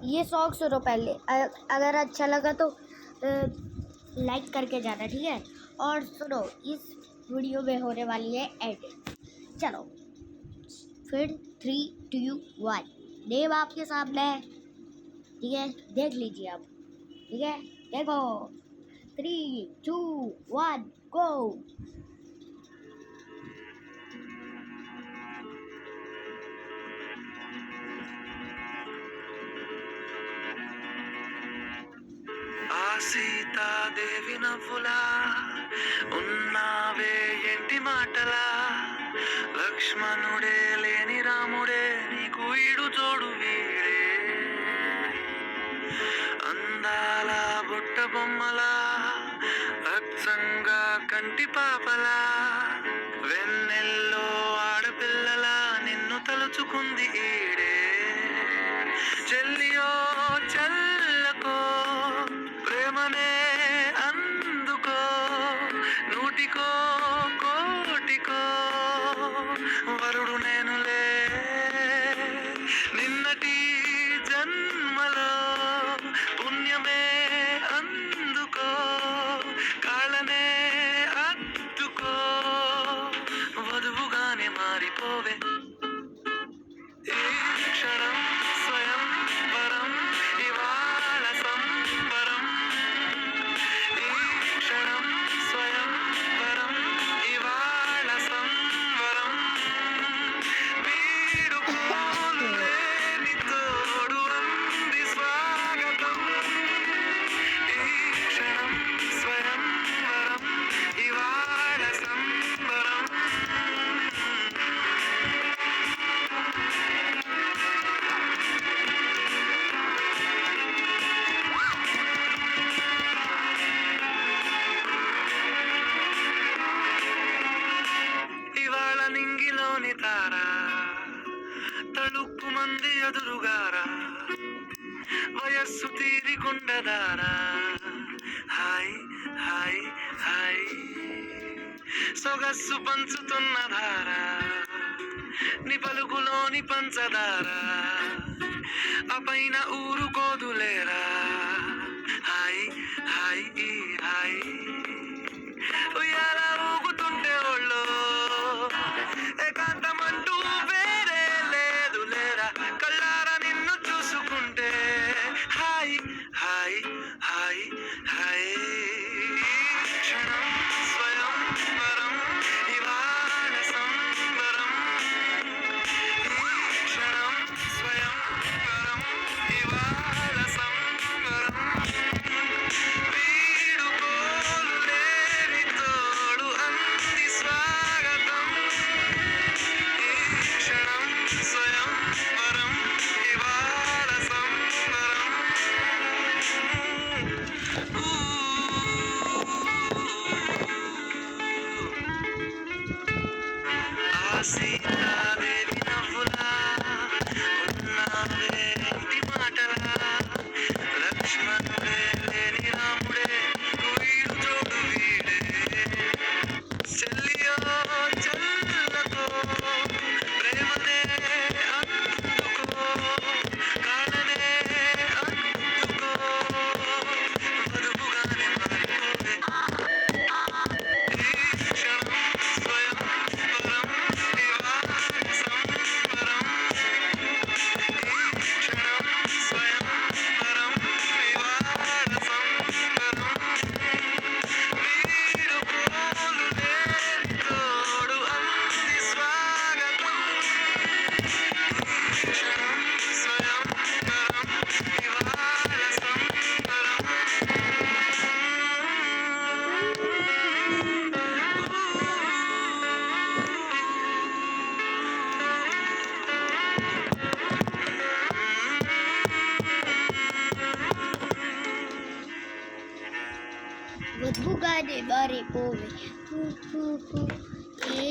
ये सॉन्ग सुनो पहले, अगर अच्छा लगा तो लाइक करके जाना, ठीक है। और सुनो, इस वीडियो में होने वाली है एडिट। चलो फिर 3, 2, 1 नेम आपके सामने है, ठीक है, देख लीजिए आप, ठीक है। देखो 3, 2, 1 गो। సీతాదేవి నవ్వులా ఉన్నావే ఎంటి మాటలా, లక్ష్మణుడే లేని రాముడే నీకు ఈడు జోడు వీడే, అందాల బుట్ట బొమ్మలా అచ్చంగా కంటి పాపలా, వెన్నెల్లో ఆడపిల్లలా నిన్ను తలుచుకుంది ఈడే, చెల్లియో చల్లకో ప్రేమనే అందుకో, నూటికో కోటికో వరుడు నేనులే, నిన్నటి జన్మలో పుణ్యమే అందుకో, కాళ్ళనే అద్దుకో, వధువుగానే మారిపోవే ఈ క్షణం స్వయం వరం, ఇవాళ సంబరం, ఈ క్షణం స్వయం వరం, ఇవాళ సంబరం, వీడు పోలు లేని తోడు అంది స్వాగతం, ఈ క్షణం స్వయం వరం, ఇవాళ సంబరం. ఇవాళ నింగిలోని తారా తళుక్కు మంది ఎదురుగారా, వయస్సు తీరికుండదారా, హాయ్ హాయ్ హాయ్, సొగస్సు పంచుతున్న ధారా నీ పలుకులోని పంచదారా, ఆ పైన ఊరుకోదులేరా, హాయ్ హాయ్ ఈ హాయ్, ఉయ్యాల ఊగుతుంటే ఒళ్ళు ఏకాంతమంటూ వేరే లేదు లేరా, కళ్ళారా నిన్ను చూసుకుంటే హాయ్ హాయ్ హాయ్ హాయ్, క్షణం స్వయం వరం, ఇవాళ సంబరం, ఈ క్షణం స్వయం వరం, ఇవాళ సంబరం, వీడు పోలు లేని తోడు అంది స్వాగతం, ఈ క్షణం స్వయం వరం, ఇవాళ సంబరం. ఆ సీతాదేవి నవ్వులా ఉన్నావే ఇంటి మాటలా, లక్ష్మణుడే లేని రాముడే వీడు జోడు వీడే, చెల్లియో చల్లకో ప్రేమనే అందుకో, కాళ్ళనే అద్దుకో, వధువుగానే మారిపోవే ఈ క్షణం స్వయం వరం, ఇవాళ సంబరం, ఈ క్షణం స్వయం వరం, ఇవాళ సంబరం, వీడు పోలు లేని తోడు అంది స్వాగతం, ఈ క్షణం స్వయం వరం, ఇవాళ సంబరం. వధువుగానే మారిపోవే. ఏ